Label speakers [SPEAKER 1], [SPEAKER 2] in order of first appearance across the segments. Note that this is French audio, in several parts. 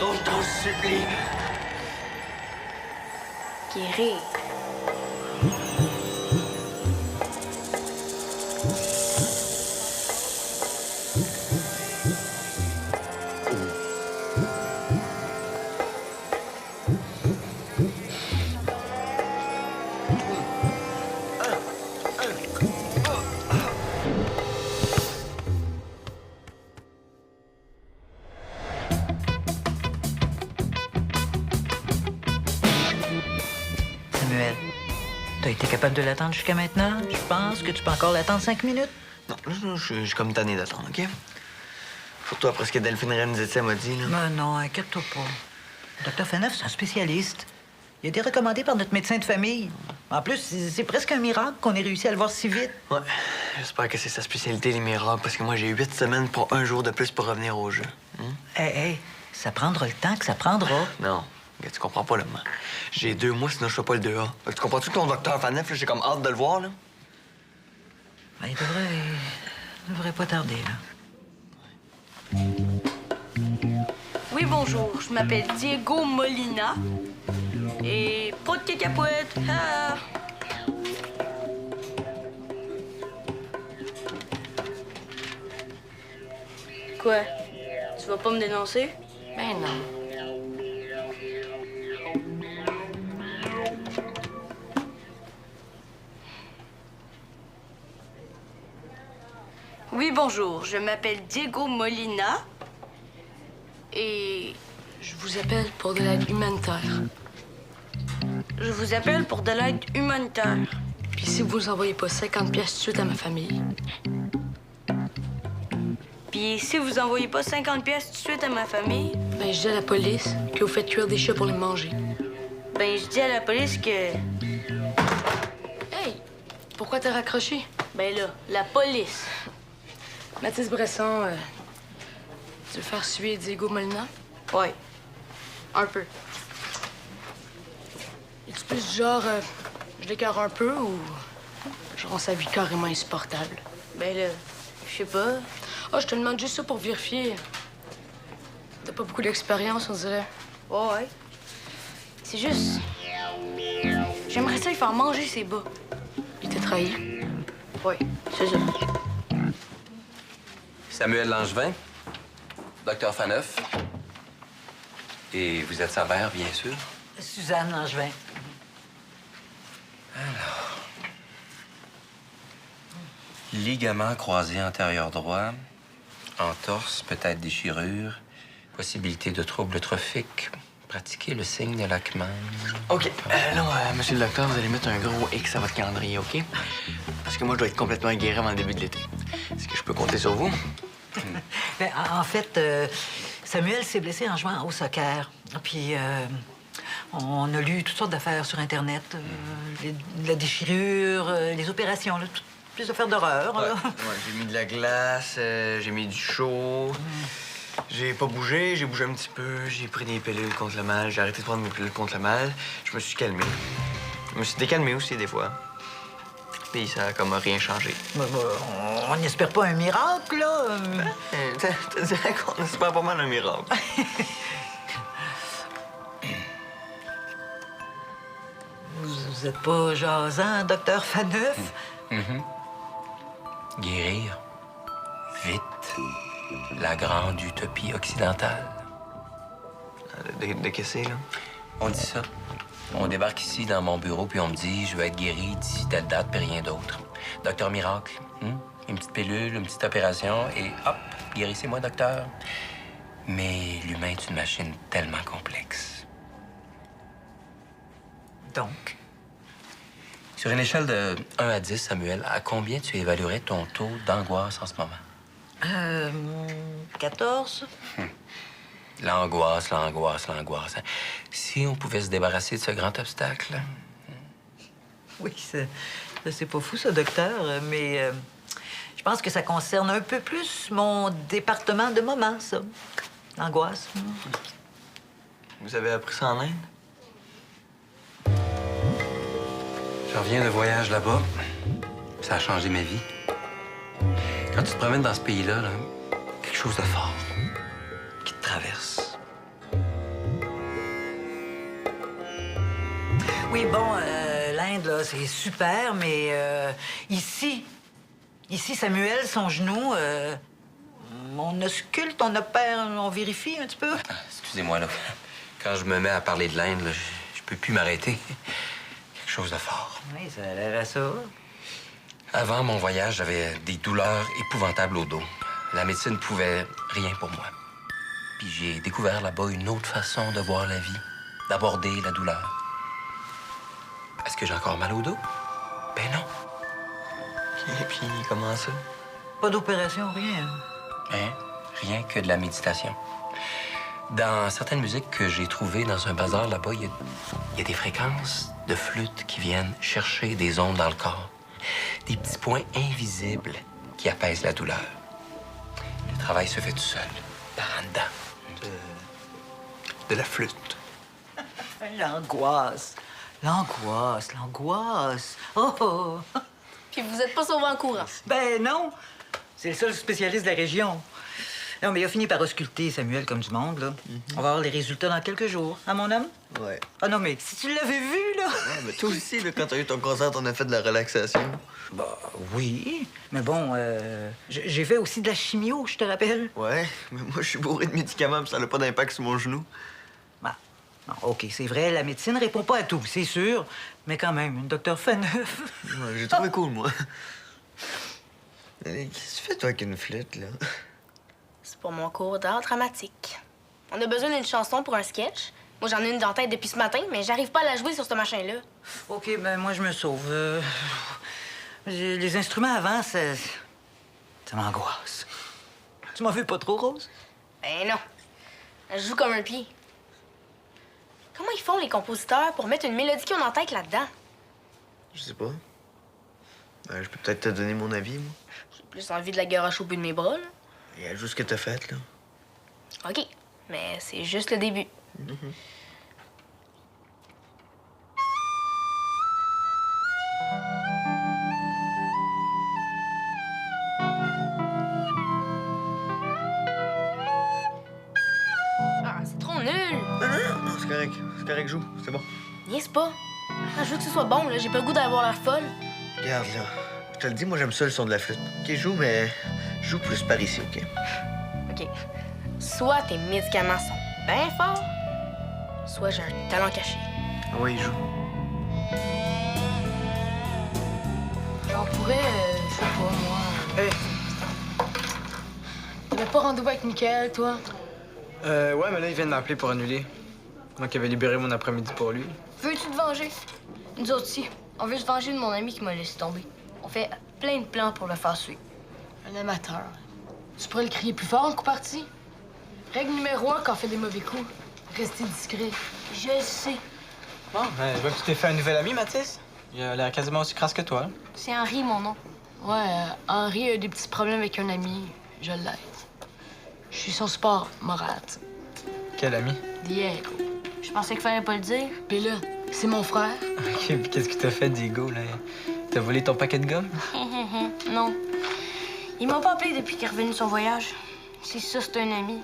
[SPEAKER 1] Non, je t'en supplie.
[SPEAKER 2] Guérir.
[SPEAKER 3] Samuel, t'as été capable de l'attendre jusqu'à maintenant? Je pense que tu peux encore l'attendre 5 minutes.
[SPEAKER 1] Non, je suis comme tanné d'attendre, OK? Surtout après ce que Delphine Renzetti m'a dit, là.
[SPEAKER 3] Mais non, inquiète-toi pas. Dr. Faneuf, c'est un spécialiste. Il a été recommandé par notre médecin de famille. En plus, c'est presque un miracle qu'on ait réussi à le voir si vite.
[SPEAKER 1] Ouais, j'espère que c'est sa spécialité, les miracles, parce que moi, j'ai 8 semaines pour un jour de plus pour revenir au jeu.
[SPEAKER 3] Hey, ça prendra le temps que ça prendra.
[SPEAKER 1] Non, tu comprends pas, là. J'ai 2 mois, sinon je fais pas le 2A. Tu comprends-tu que ton docteur Faneuf, là, j'ai comme hâte de le voir, là?
[SPEAKER 3] Ben, il devrait pas tarder, là.
[SPEAKER 2] Oui, bonjour. Je m'appelle Diego Molina. Et pas de cacahuètes. Ah. Quoi? Tu vas pas me dénoncer?
[SPEAKER 4] Ben non.
[SPEAKER 2] Oui, bonjour. Je m'appelle Diego Molina. Et
[SPEAKER 4] Je vous appelle pour de l'aide humanitaire.
[SPEAKER 2] je vous appelle pour de l'aide humanitaire.
[SPEAKER 4] Puis si vous envoyez pas 50 pièces tout de suite à ma famille,
[SPEAKER 2] Puis si vous envoyez pas 50 pièces tout de suite à ma famille,
[SPEAKER 4] ben je dis à la police que vous faites cuire des chats pour les manger.
[SPEAKER 2] ben je dis à la police que...
[SPEAKER 4] Hey! Pourquoi t'as raccroché?
[SPEAKER 2] Ben là, la police.
[SPEAKER 4] Mathis Bresson, tu veux faire suer Diego Molina?
[SPEAKER 2] Ouais. Un peu.
[SPEAKER 4] Es-tu plus du genre, je l'écœure un peu ou je rends sa vie carrément insupportable?
[SPEAKER 2] Ben là, je sais pas.
[SPEAKER 4] Ah, je te demande juste ça pour vérifier. T'as pas beaucoup d'expérience, on dirait.
[SPEAKER 2] Ouais. C'est juste... J'aimerais ça lui faire manger ses bas.
[SPEAKER 4] Il t'a trahi.
[SPEAKER 2] Ouais, c'est ça.
[SPEAKER 5] Samuel Langevin, Dr. Faneuf. Et vous êtes sa mère, bien sûr.
[SPEAKER 3] Suzanne Langevin.
[SPEAKER 5] Ligament croisé antérieur droit, entorse, peut-être déchirure, possibilité de troubles trophiques. Pratiquez le signe de Lachman.
[SPEAKER 1] OK. Monsieur le docteur, vous allez mettre un gros X à votre calendrier, OK? Parce que moi, je dois être complètement guéri avant le début de l'été. Est-ce que je peux compter sur vous?
[SPEAKER 3] Ben, en fait, Samuel s'est blessé en jouant au soccer. Puis, on a lu toutes sortes d'affaires sur Internet. La déchirure, les opérations, là, toutes les affaires d'horreur.
[SPEAKER 1] Ouais.
[SPEAKER 3] là.
[SPEAKER 1] Ouais, j'ai mis de la glace, j'ai mis du chaud. J'ai pas bougé, j'ai bougé un petit peu, j'ai pris des pilules contre le mal, j'ai arrêté de prendre mes pilules contre le mal. Je me suis calmé. Je me suis décalmé aussi, des fois. Puis ça a comme rien changé.
[SPEAKER 3] Ben, on n'espère pas un miracle, là.
[SPEAKER 1] Tu dirais qu'on espère pas mal un miracle.
[SPEAKER 3] Vous êtes pas jasant, docteur Faneuf?
[SPEAKER 5] Guérir. Vite. La grande utopie occidentale.
[SPEAKER 1] De qu'est-ce que c'est, là?
[SPEAKER 5] On dit ça. On débarque ici dans mon bureau, puis on me dit je veux être guéri d'ici telle date, puis rien d'autre. Docteur Miracle, une petite pilule, une petite opération, et hop, guérissez-moi, docteur. Mais l'humain est une machine tellement complexe.
[SPEAKER 3] Donc?
[SPEAKER 5] Sur une échelle de 1 à 10, Samuel, à combien tu évaluerais ton taux d'angoisse en ce moment?
[SPEAKER 3] 14?
[SPEAKER 5] L'angoisse. Hein. Si on pouvait se débarrasser de ce grand obstacle.
[SPEAKER 3] Oui, c'est pas fou, ça, docteur, mais je pense que ça concerne un peu plus mon département de moment, ça. L'angoisse.
[SPEAKER 1] Vous avez appris ça en Inde?
[SPEAKER 5] Je reviens de voyage là-bas. Ça a changé ma vie. Quand tu te promènes dans ce pays-là, là, quelque chose de fort qui te traverse.
[SPEAKER 3] Oui, bon, l'Inde, là, c'est super, mais ici, Samuel, son genou, on ausculte, on opère, on vérifie un petit peu.
[SPEAKER 5] Ah, excusez-moi, là. Quand je me mets à parler de l'Inde, là, je peux plus m'arrêter. Quelque chose de fort.
[SPEAKER 3] Oui, ça a l'air à ça.
[SPEAKER 5] Avant mon voyage, j'avais des douleurs épouvantables au dos. La médecine pouvait rien pour moi. Puis j'ai découvert là-bas une autre façon de voir la vie, d'aborder la douleur. Est-ce que j'ai encore mal au dos? Ben non.
[SPEAKER 1] Et puis, comment ça?
[SPEAKER 3] Pas d'opération, rien.
[SPEAKER 5] Hein? Rien que de la méditation. Dans certaines musiques que j'ai trouvées dans un bazar là-bas, il y a des fréquences de flûte qui viennent chercher des ondes dans le corps. Des petits points invisibles qui apaisent la douleur. Le travail se fait tout seul, par en dedans.
[SPEAKER 1] De la flûte.
[SPEAKER 3] L'angoisse. Oh, oh.
[SPEAKER 2] Puis vous êtes pas sauvé en courant.
[SPEAKER 3] Ben non, c'est le seul spécialiste de la région. Non, mais il a fini par ausculter Samuel comme du monde, là. On va avoir les résultats dans quelques jours. Hein, mon homme?
[SPEAKER 1] Ouais.
[SPEAKER 3] Ah non, mais si tu l'avais vu, là...
[SPEAKER 1] Ouais, mais toi aussi, là, quand t'as eu ton concert, on a fait de la relaxation.
[SPEAKER 3] Bah oui, mais bon, j'ai fait aussi de la chimio, je te rappelle.
[SPEAKER 1] Ouais, mais moi, je suis bourré de médicaments, puis ça n'a pas d'impact sur mon genou.
[SPEAKER 3] Bah, non, OK, c'est vrai, la médecine répond pas à tout, c'est sûr. Mais quand même, une docteur Faneuf.
[SPEAKER 1] Ouais, j'ai trouvé cool, moi. Qu'est-ce que tu fais, toi, avec une flûte, là?
[SPEAKER 2] C'est pour mon cours d'art dramatique. On a besoin d'une chanson pour un sketch. Moi, j'en ai une dans la tête depuis ce matin, mais j'arrive pas à la jouer sur ce machin-là.
[SPEAKER 3] OK, ben moi, je me sauve. Les instruments avant, ça m'angoisse. Tu m'en veux pas trop, Rose?
[SPEAKER 2] Ben non. Je joue comme un pied. Comment ils font, les compositeurs, pour mettre une mélodie qu'ils ont en tête là-dedans?
[SPEAKER 1] Je sais pas. Ben, je peux peut-être te donner mon avis, moi.
[SPEAKER 2] J'ai plus envie de la garoche au bout de mes bras, là.
[SPEAKER 1] Il y a juste ce que t'as fait, là.
[SPEAKER 2] OK, mais c'est juste le début. Ah, c'est trop nul!
[SPEAKER 1] Non, c'est correct. C'est correct, joue. C'est bon.
[SPEAKER 2] Niaise pas. Ah, je veux que ce soit bon, là. J'ai pas le goût d'avoir l'air folle.
[SPEAKER 1] Regarde, là. Je te le dis, moi, j'aime ça, le son de la flûte. OK, joue, mais joue plus par ici, OK?
[SPEAKER 2] OK. Soit tes médicaments sont bien forts, soit j'ai un talent caché.
[SPEAKER 1] Ah oui, joue.
[SPEAKER 4] On pourrait, je sais pas, moi.
[SPEAKER 1] Hey!
[SPEAKER 4] T'avais pas rendez-vous avec Mickaël, toi?
[SPEAKER 6] Ouais, mais là, il vient de m'appeler pour annuler. Moi qui avais libéré mon après-midi pour lui.
[SPEAKER 2] Veux-tu te venger? Nous autres aussi. On veut se venger de mon ami qui m'a laissé tomber. On fait plein de plans pour le faire suivre.
[SPEAKER 4] Un amateur. Tu pourrais le crier plus fort en coup parti? Règle numéro 1 quand on fait des mauvais coups. Rester discret.
[SPEAKER 2] Je le sais.
[SPEAKER 6] Bon, ben, je vois que tu t'es fait un nouvel ami, Mathis. Il a l'air quasiment aussi crasse que toi. Hein?
[SPEAKER 2] C'est Henri, mon nom.
[SPEAKER 4] Ouais, Henri a eu des petits problèmes avec un ami. Je l'aide. Je suis son support moral.
[SPEAKER 6] Quel ami?
[SPEAKER 4] Diego.
[SPEAKER 2] Je pensais qu'il fallait pas le dire.
[SPEAKER 4] Puis là, c'est mon frère.
[SPEAKER 6] OK, puis qu'est-ce que t'as fait, Diego, là? T'as volé ton paquet de gomme?
[SPEAKER 2] Non. Il m'a pas appelé depuis qu'il est revenu de son voyage. Si ça, c'est un ami.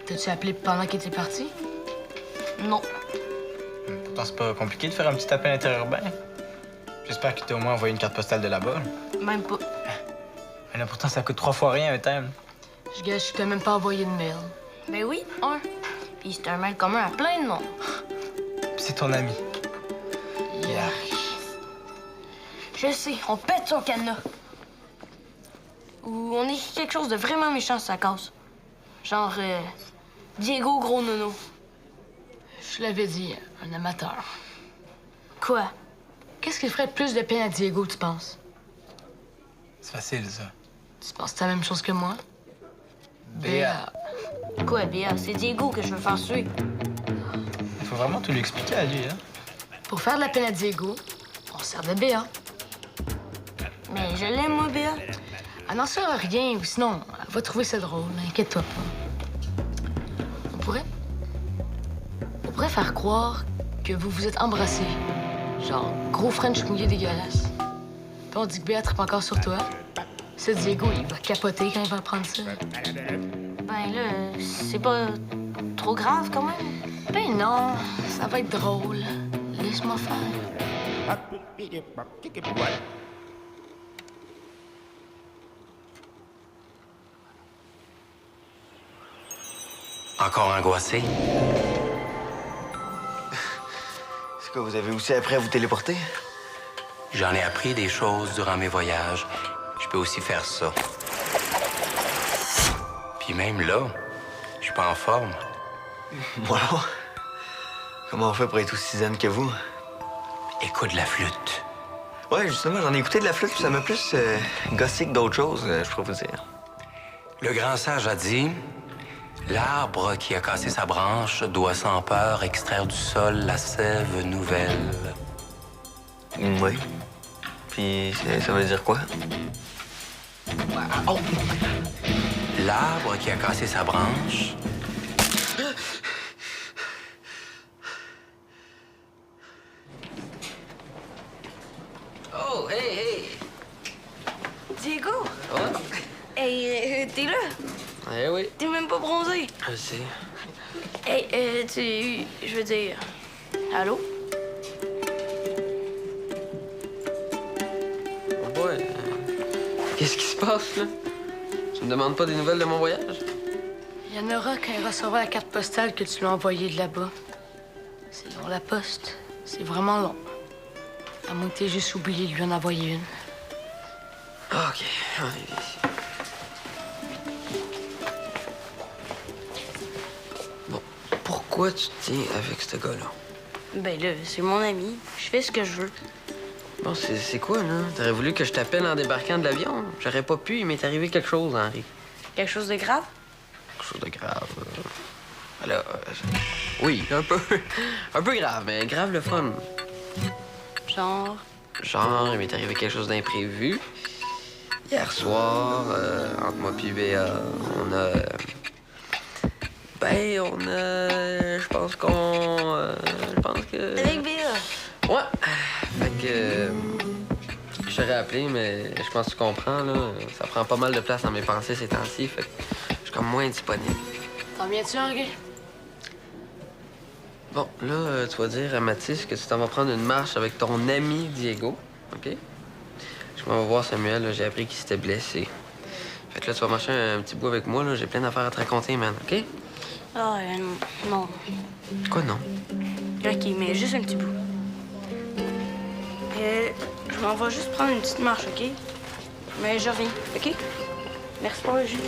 [SPEAKER 4] T'as-tu appelé pendant qu'il était parti?
[SPEAKER 2] Non.
[SPEAKER 6] Pourtant, c'est pas compliqué de faire un petit appel interurbain. J'espère que t'as au moins envoyé une carte postale de là-bas.
[SPEAKER 2] Même pas.
[SPEAKER 6] Mais là, pourtant, ça coûte 3 fois rien un thème.
[SPEAKER 4] Je gâche, je t'ai même pas envoyé de mail.
[SPEAKER 2] Ben oui, un. Puis c'est un mail commun à plein de monde.
[SPEAKER 6] Puis c'est ton ami.
[SPEAKER 4] Yeah.
[SPEAKER 2] Je sais, on pète son cadenas. Ou on écrit quelque chose de vraiment méchant sur sa case. Genre, Diego Gros Nono.
[SPEAKER 4] Je l'avais dit, un amateur.
[SPEAKER 2] Quoi?
[SPEAKER 4] Qu'est-ce qui ferait plus de peine à Diego, tu penses?
[SPEAKER 6] C'est facile, ça.
[SPEAKER 4] Tu penses que c'est la même chose que moi?
[SPEAKER 6] Béa.
[SPEAKER 2] Quoi, Béa? C'est Diego que je veux faire suer.
[SPEAKER 6] Il faut vraiment tout lui expliquer à lui, hein?
[SPEAKER 4] Pour faire de la peine à Diego, on sert de Béa.
[SPEAKER 2] Mais je l'aime, moi, Béa.
[SPEAKER 4] Elle n'en saura rien, ou sinon, elle va trouver ça drôle. Inquiète-toi pas. On pourrait faire croire que vous vous êtes embrassés. Genre, gros French mouillé dégueulasse. Puis on dit que Béa tripe encore sur toi. Ça, Diego, il va capoter quand il va apprendre ça.
[SPEAKER 2] Ben là, c'est pas trop grave, quand même.
[SPEAKER 4] Ben non, ça va être drôle. Laisse-moi faire.
[SPEAKER 5] Encore angoissé?
[SPEAKER 1] Est-ce que vous avez aussi appris à vous téléporter?
[SPEAKER 5] J'en ai appris des choses durant mes voyages. Je peux aussi faire ça. Puis même là, je suis pas en forme.
[SPEAKER 1] Wow! Comment on fait pour être aussi zen que vous?
[SPEAKER 5] Écoute la flûte.
[SPEAKER 1] Ouais, justement, j'en ai écouté de la flûte, puis ça m'a plus gossé que d'autres choses, je pourrais vous dire.
[SPEAKER 5] Le grand sage a dit, l'arbre qui a cassé sa branche doit sans peur extraire du sol la sève nouvelle.
[SPEAKER 1] Oui. Puis ça veut dire quoi?
[SPEAKER 5] Oh! L'arbre qui a cassé sa branche.
[SPEAKER 7] Oh, hey, hey!
[SPEAKER 8] Diego!
[SPEAKER 7] Ouais?
[SPEAKER 8] Hey, t'es là?
[SPEAKER 7] Eh oui,
[SPEAKER 8] T'es même pas bronzé.
[SPEAKER 7] je sais.
[SPEAKER 8] Hey, je veux dire... Allô?
[SPEAKER 7] Oh boy. Qu'est-ce qui se passe, là? Tu me demandes pas des nouvelles de mon voyage?
[SPEAKER 4] Il y en aura quand il recevra la carte postale que tu lui as envoyée de là-bas. C'est long, la poste. C'est vraiment long. À moins que t'aies juste oublié de lui en envoyer une.
[SPEAKER 7] Ah, OK. Allez. Bon, pourquoi tu te tiens avec ce gars-là?
[SPEAKER 8] Ben là, c'est mon ami. Je fais ce que je veux.
[SPEAKER 7] Bon, c'est quoi, là? T'aurais voulu que je t'appelle en débarquant de l'avion? J'aurais pas pu, il m'est arrivé quelque chose, Henri.
[SPEAKER 8] Quelque chose de grave?
[SPEAKER 7] Quelque chose de grave. Alors, oui, un peu. Un peu grave, mais grave le fun.
[SPEAKER 8] Genre...
[SPEAKER 7] Genre, il m'est arrivé quelque chose d'imprévu. Hier soir, entre moi et Béa, on a... Je pense que...
[SPEAKER 8] Avec Béa.
[SPEAKER 7] Ouais. Fait que... je t'aurais appelé, mais je pense que tu comprends, là. Ça prend pas mal de place dans mes pensées ces temps-ci, fait que je suis comme moins disponible.
[SPEAKER 4] T'en viens-tu, Henri?
[SPEAKER 7] Bon, là, tu vas dire à Mathis que tu t'en vas prendre une marche avec ton ami Diego, OK? Je m'en vais voir Samuel, là, j'ai appris qu'il s'était blessé. Fait que là, tu vas marcher un petit bout avec moi, là, j'ai plein d'affaires à te raconter, man, OK?
[SPEAKER 8] Ah, non.
[SPEAKER 7] Quoi, non?
[SPEAKER 8] OK, mais juste un petit bout. Je m'en vais juste prendre une petite marche, OK? Mais je reviens, OK? Merci pour le jus.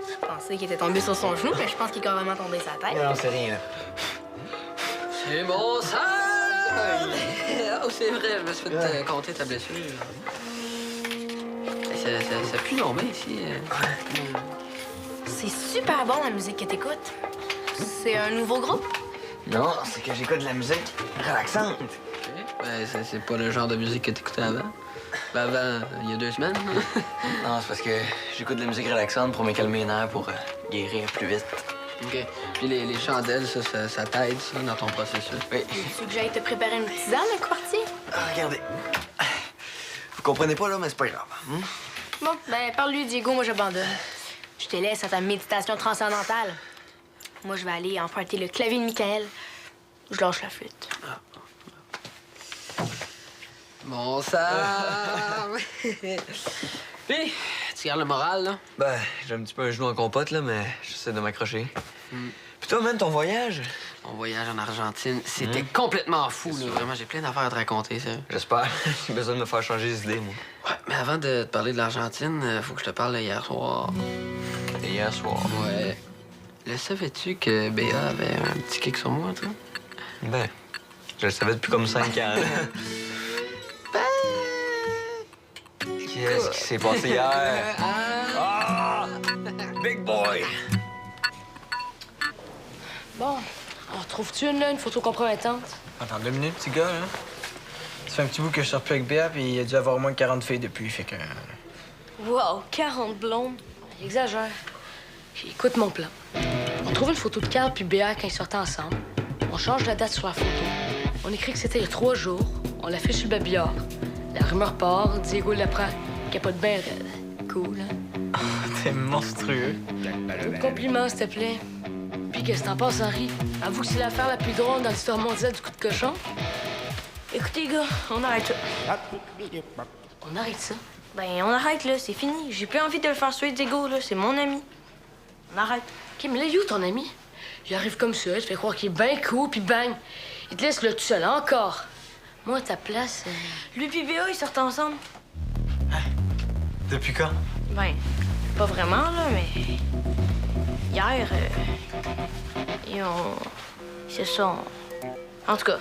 [SPEAKER 2] Je pensais qu'il était tombé sur son genou, mais je pense qu'il est carrément tombé sur la tête.
[SPEAKER 1] Non, c'est rien, là.
[SPEAKER 7] C'est mon sang! Oh, c'est vrai, je me suis fait compter ta blessure. Ça pue non bien ici.
[SPEAKER 2] C'est super bon, la musique que t'écoutes. C'est un nouveau groupe?
[SPEAKER 1] Non, c'est que j'écoute de la musique relaxante.
[SPEAKER 7] OK. Ben, c'est pas le genre de musique que t'écoutais avant. Ben, avant, il y a 2 semaines.
[SPEAKER 1] Non, c'est parce que j'écoute de la musique relaxante pour me calmer les nerfs, pour guérir plus vite.
[SPEAKER 7] OK. Puis les chandelles, ça t'aide, ça, dans ton processus?
[SPEAKER 1] Oui.
[SPEAKER 2] Tu veux que j'aille te préparer une tisane, un quartier?
[SPEAKER 1] Ah, regardez. Vous comprenez pas, là, mais c'est pas grave. Hmm?
[SPEAKER 2] Bon, ben, parle-lui, Diego, moi j'abandonne. Je te laisse à ta méditation transcendantale. Moi, je vais aller emprunter le clavier de Michael. Je lâche la flûte.
[SPEAKER 7] Bon sang! Puis, tu gardes le moral, là?
[SPEAKER 1] Ben, j'ai un petit peu un genou en compote, là, mais j'essaie de m'accrocher. Puis toi, man, ton voyage?
[SPEAKER 7] Mon voyage en Argentine, c'était complètement fou, là. Vraiment, j'ai plein d'affaires à te raconter, ça.
[SPEAKER 1] J'espère. J'ai besoin de me faire changer les idées, moi.
[SPEAKER 7] Ouais, mais avant de te parler de l'Argentine, faut que je te parle de hier soir.
[SPEAKER 1] Et hier soir.
[SPEAKER 7] Ouais. Le savais-tu que Béa avait un petit kick sur moi, toi?
[SPEAKER 1] Ben, je le savais depuis comme 5 ans, là. Qu'est-ce qui s'est passé hier? Ah! Big boy!
[SPEAKER 4] Bon, on retrouve-tu une photo compromettante?
[SPEAKER 6] Attends 2 minutes, petit gars, là. Ça fait un petit bout que je sors plus avec Béa, puis il a dû avoir au moins 40 filles depuis, fait que...
[SPEAKER 4] Wow, 40 blondes. Il exagère. Écoute mon plan. On trouve une photo de Carl puis Béa quand ils sortaient ensemble. On change la date sur la photo. On écrit que c'était il y a 3 jours. On l'affiche sur le babillard. La rumeur part, Diego l'apprend. Capote bien raide. Cool, hein?
[SPEAKER 6] T'es monstrueux.
[SPEAKER 4] D'autres compliments, s'il te plaît. Puis qu'est-ce que t'en penses, Henri? Avoue que c'est l'affaire la plus drôle dans l'histoire mondiale du coup de cochon.
[SPEAKER 8] Écoutez, les gars, on arrête ça.
[SPEAKER 4] On arrête ça.
[SPEAKER 8] Ben, on arrête, là. C'est fini. J'ai plus envie de le faire suer, Diego, là. C'est mon ami. On arrête.
[SPEAKER 4] OK, mais là, you, ton ami? Il arrive comme ça, il te fait croire qu'il est bien cool, puis bang! Il te laisse là tout seul, encore. Moi, à ta place...
[SPEAKER 8] Lui puis Béa, ils sortent ensemble.
[SPEAKER 6] Depuis quand?
[SPEAKER 8] Ben, pas vraiment, là, mais... Hier, c'est ça, En tout cas,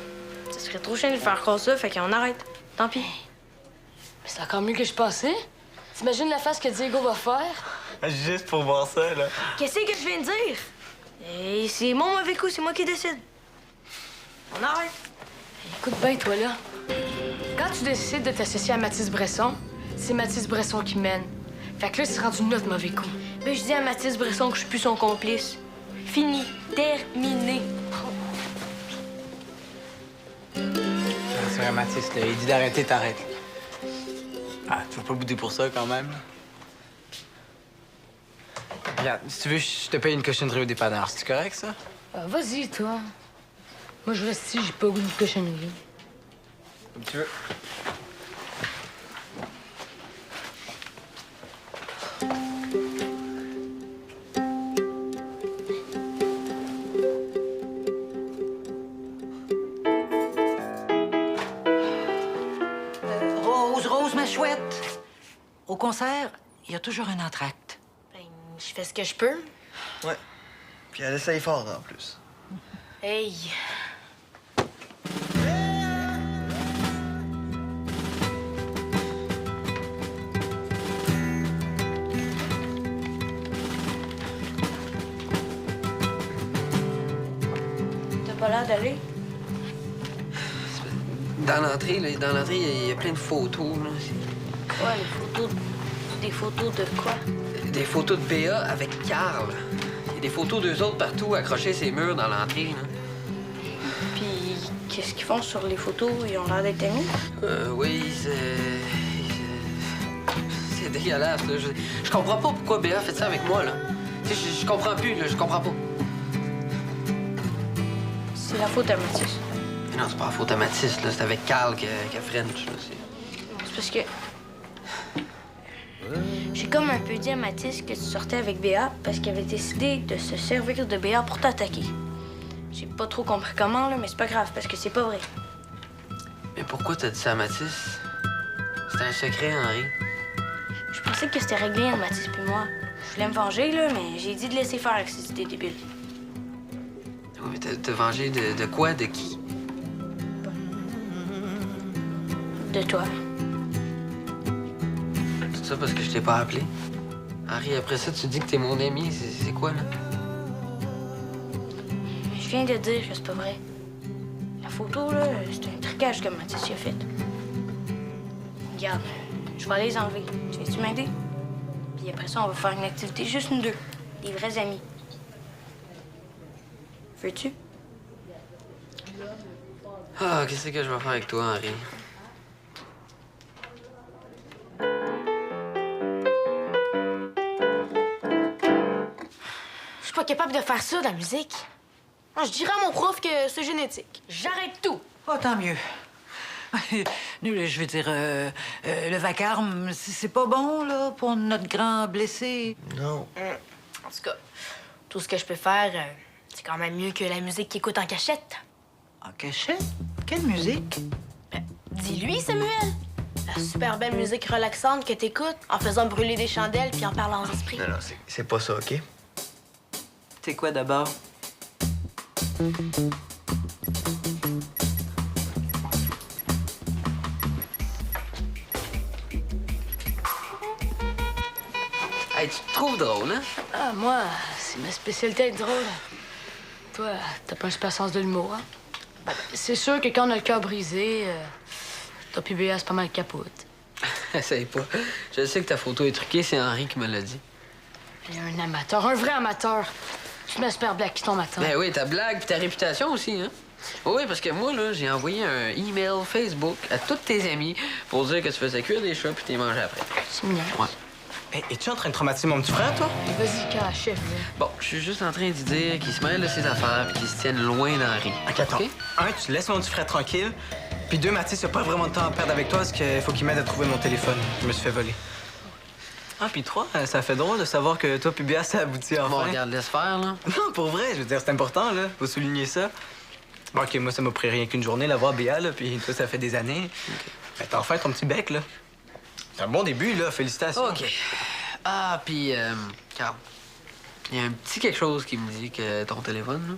[SPEAKER 8] ça serait trop chiant de faire comme ça, fait qu'on arrête. Tant pis.
[SPEAKER 4] Mais c'est encore mieux que je pensais. T'imagines la face que Diego va faire?
[SPEAKER 6] Juste pour voir ça, là.
[SPEAKER 8] Qu'est-ce que je viens de dire? Et c'est mon mauvais coup, c'est moi qui décide. On arrête.
[SPEAKER 4] Écoute bien, toi, là. Quand tu décides de t'associer à Mathis Bresson, c'est Mathis Bresson qui mène. Fait que là, c'est rendu notre mauvais coup.
[SPEAKER 8] Ben, je dis à Mathis Bresson que je suis plus son complice. Fini. Terminé.
[SPEAKER 6] C'est vrai, Mathis, là, il dit d'arrêter, t'arrêtes. Ah, tu vas pas bouder pour ça, quand même. Regarde, si tu veux, je te paye une cochonnerie au dépanneur. C'est correct, ça?
[SPEAKER 4] Vas-y, toi. Moi, je reste ici, j'ai pas goût de cochonnerie.
[SPEAKER 6] Comme tu veux.
[SPEAKER 3] Rose, ma chouette. Au concert, il y a toujours un entracte.
[SPEAKER 2] Ben, je fais ce que je peux.
[SPEAKER 1] Ouais. Puis elle essaye fort, en plus.
[SPEAKER 2] Hey!
[SPEAKER 8] T'as pas l'air d'aller?
[SPEAKER 7] Dans l'entrée, là, il y a plein de photos, là.
[SPEAKER 8] Quoi, les photos? Des photos de quoi?
[SPEAKER 7] Des photos de Béa avec Carl. Il y a des photos d'eux autres partout, accrochés ces murs dans l'entrée, là.
[SPEAKER 8] Puis, qu'est-ce qu'ils font sur les photos? Ils ont l'air d'être amis?
[SPEAKER 7] Oui, c'est dégueulasse, là. Je comprends pas pourquoi Béa fait ça avec moi, là. Tu sais, je comprends plus, là. Je comprends pas.
[SPEAKER 8] C'est la faute à Mathis.
[SPEAKER 7] Mais non, c'est pas la faute à Mathis, là. C'est avec Carl qu'à French, là.
[SPEAKER 8] C'est parce que... J'ai comme un peu dit à Mathis que tu sortais avec Béa parce qu'il avait décidé de se servir de Béa pour t'attaquer. J'ai pas trop compris comment, là, mais c'est pas grave parce que c'est pas vrai.
[SPEAKER 7] Mais pourquoi t'as dit ça à Mathis? C'était un secret, Henri.
[SPEAKER 8] Je pensais que c'était réglé entre Mathis et moi. Je voulais me venger, là, mais j'ai dit de laisser faire avec ces idées débiles.
[SPEAKER 7] Oui, mais t'as vengé de quoi? De qui?
[SPEAKER 8] De toi.
[SPEAKER 7] Tout ça parce que je t'ai pas appelé? Henri, après ça, tu dis que t'es mon ami. C'est quoi, là?
[SPEAKER 8] Je viens de dire que c'est pas vrai. La photo, là, c'est un trucage que Mathis y a fait. Regarde, je vais aller les enlever. Tu veux-tu m'aider? Puis après ça, on va faire une activité juste nous deux. Des vrais amis. Veux-tu?
[SPEAKER 7] Ah, qu'est-ce que je vais faire avec toi, Henri?
[SPEAKER 2] Je suis pas capable de faire ça, de la musique. Moi, je dirais à mon prof que c'est génétique. J'arrête tout.
[SPEAKER 3] Oh, tant mieux. Je veux dire, le vacarme, c'est pas bon, là, pour notre grand blessé.
[SPEAKER 1] Non.
[SPEAKER 2] En tout cas, tout ce que je peux faire, c'est quand même mieux que la musique qu'il écoute en cachette.
[SPEAKER 3] En cachette? Quelle musique?
[SPEAKER 2] Dis-lui, Samuel. La super belle musique relaxante que t'écoutes en faisant brûler des chandelles puis en parlant aux esprits.
[SPEAKER 1] Non, c'est pas ça, OK?
[SPEAKER 3] C'est quoi d'abord?
[SPEAKER 7] Hey, tu te trouves drôle, hein?
[SPEAKER 4] Ah, moi, c'est ma spécialité d'être drôle. Toi, t'as pas un super sens de l'humour, hein? Ben, c'est sûr que quand on a le cœur brisé, toi pis Béa, c'est pas mal capote.
[SPEAKER 7] Essaye pas. Je sais que ta photo est truquée, c'est Henri qui me l'a dit.
[SPEAKER 4] Il y a un amateur, un vrai amateur. Tu m'espères black qui tombe à temps.
[SPEAKER 7] Ben oui, ta blague puis ta réputation aussi, hein? Oui, parce que moi, là, j'ai envoyé un email Facebook à tous tes amis pour dire que tu faisais cuire des chats puis t'es mangé après.
[SPEAKER 8] C'est mignon.
[SPEAKER 7] Ouais.
[SPEAKER 6] Hey, es-tu en train de traumatiser mon petit frère, toi?
[SPEAKER 4] Vas-y, quand chef, là.
[SPEAKER 7] Bon, je suis juste en train d'y dire qu'il se mêle de ses affaires puis qu'il se tienne loin d'Henri.
[SPEAKER 6] OK, attends.
[SPEAKER 7] OK?
[SPEAKER 6] Un, tu laisses mon petit frère tranquille. Puis deux, Mathis, il a pas vraiment de temps à perdre avec toi parce qu'il faut qu'il m'aide à trouver mon téléphone. Je me suis fait voler. Ah, puis trois, ça fait drôle de savoir que toi puis Béa, ça aboutit enfin.
[SPEAKER 7] Bon, regarde, laisse faire, là.
[SPEAKER 6] Non, pour vrai, je veux dire, c'est important, là. Faut souligner ça. Bon, OK, moi, ça m'a pris rien qu'une journée, la voir Béa, là, puis toi, ça fait des années. Ben, t'as enfin ton petit bec, là. C'est un bon début, là. Félicitations.
[SPEAKER 7] OK. Ah, puis, Carl, il y a un petit quelque chose qui me dit que ton téléphone, là,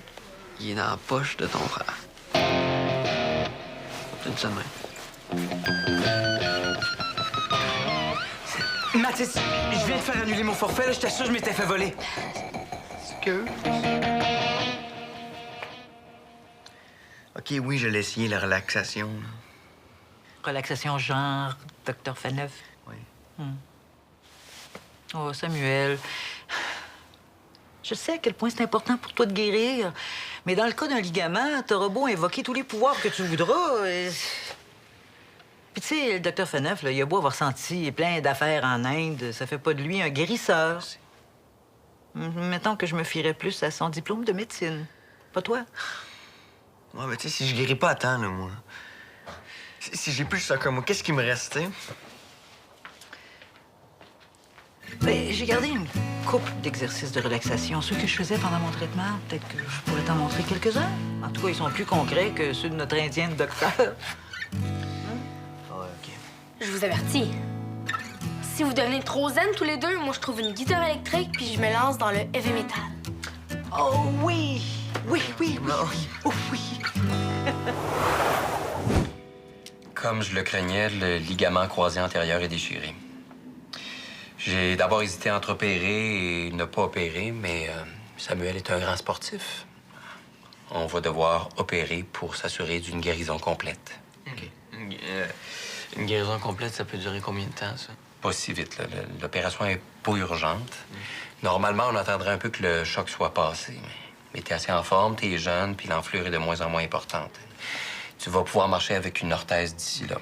[SPEAKER 7] il est dans la poche de ton frère. C'est ça de même.
[SPEAKER 6] Mathis, je viens de faire annuler mon forfait, là. Je t'assure, je m'étais fait voler.
[SPEAKER 7] Que?
[SPEAKER 1] OK, oui, je l'ai essayé, la relaxation. là.
[SPEAKER 3] Relaxation genre, Dr. Faneuf.
[SPEAKER 1] Oui.
[SPEAKER 3] Oh, Samuel. Je sais à quel point c'est important pour toi de guérir. Mais dans le cas d'un ligament, t'auras beau invoquer tous les pouvoirs que tu voudras. Puis tu sais, le Dr. Faneuf, là, il a beau avoir senti plein d'affaires en Inde, ça fait pas de lui un guérisseur. Mettons que je me fierais plus à son diplôme de médecine. Pas toi?
[SPEAKER 1] Ouais, mais tu sais, si je guéris pas à temps, là, moi. Si j'ai plus le soccer, moi, qu'est-ce qui me reste, tu sais?
[SPEAKER 3] Ben, j'ai gardé une couple d'exercices de relaxation, ceux que je faisais pendant mon traitement. Peut-être que je pourrais t'en montrer quelques-uns. En tout cas, ils sont plus concrets que ceux de notre indien de docteur.
[SPEAKER 1] Ouais, OK.
[SPEAKER 2] Je vous avertis. Si vous devenez trop zen tous les deux, moi, je trouve une guitare électrique puis je me lance dans le heavy metal.
[SPEAKER 3] Oh oui! Oui, oui, oui,
[SPEAKER 1] Non.
[SPEAKER 3] oui. Oh oui!
[SPEAKER 5] Comme je le craignais, le ligament croisé antérieur est déchiré. J'ai d'abord hésité entre opérer et ne pas opérer, mais Samuel est un grand sportif. On va devoir opérer pour s'assurer d'une guérison complète.
[SPEAKER 1] OK. Une guérison complète, ça peut durer combien de temps, ça?
[SPEAKER 5] Pas si vite, là. L'opération est pas urgente. Normalement, on attendrait un peu que le choc soit passé. Mais t'es assez en forme, t'es jeune, puis l'enflure est de moins en moins importante. Tu vas pouvoir marcher avec une orthèse d'ici là.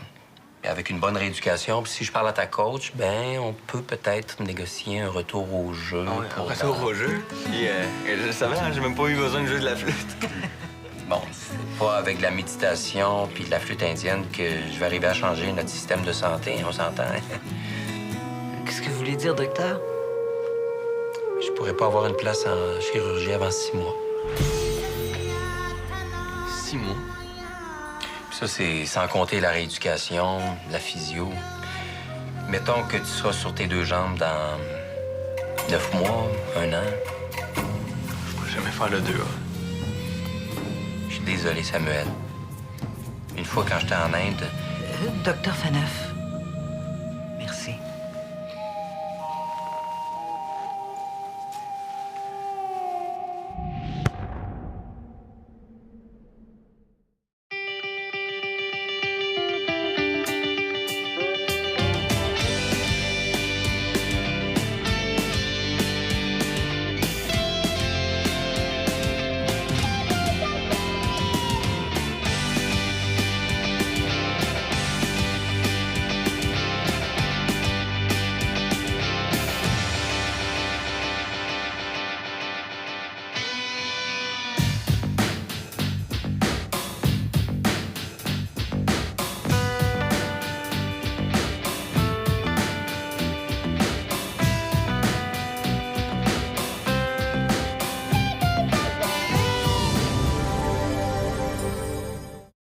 [SPEAKER 5] Et avec une bonne rééducation, puis si je parle à ta coach, ben on peut peut-être négocier un retour au jeu.
[SPEAKER 1] Ah ouais,
[SPEAKER 5] pour
[SPEAKER 1] un retour au jeu. Puis, je le savais, hein, j'ai même pas eu besoin de jouer de la flûte.
[SPEAKER 5] Bon, c'est pas avec de la méditation puis de la flûte indienne que je vais arriver à changer notre système de santé, on s'entend. Hein?
[SPEAKER 3] Qu'est-ce que vous voulez dire, docteur?
[SPEAKER 5] Je pourrais pas avoir une place en chirurgie avant 6 mois.
[SPEAKER 1] 6 mois.
[SPEAKER 5] Puis ça, c'est sans compter la rééducation, la physio. Mettons que tu seras sur tes deux jambes dans 9 mois, 1 an.
[SPEAKER 1] Je pourrais jamais faire le 2A.
[SPEAKER 5] Je suis désolé, Samuel. Une fois, quand j'étais en Inde,
[SPEAKER 3] Docteur Faneuf,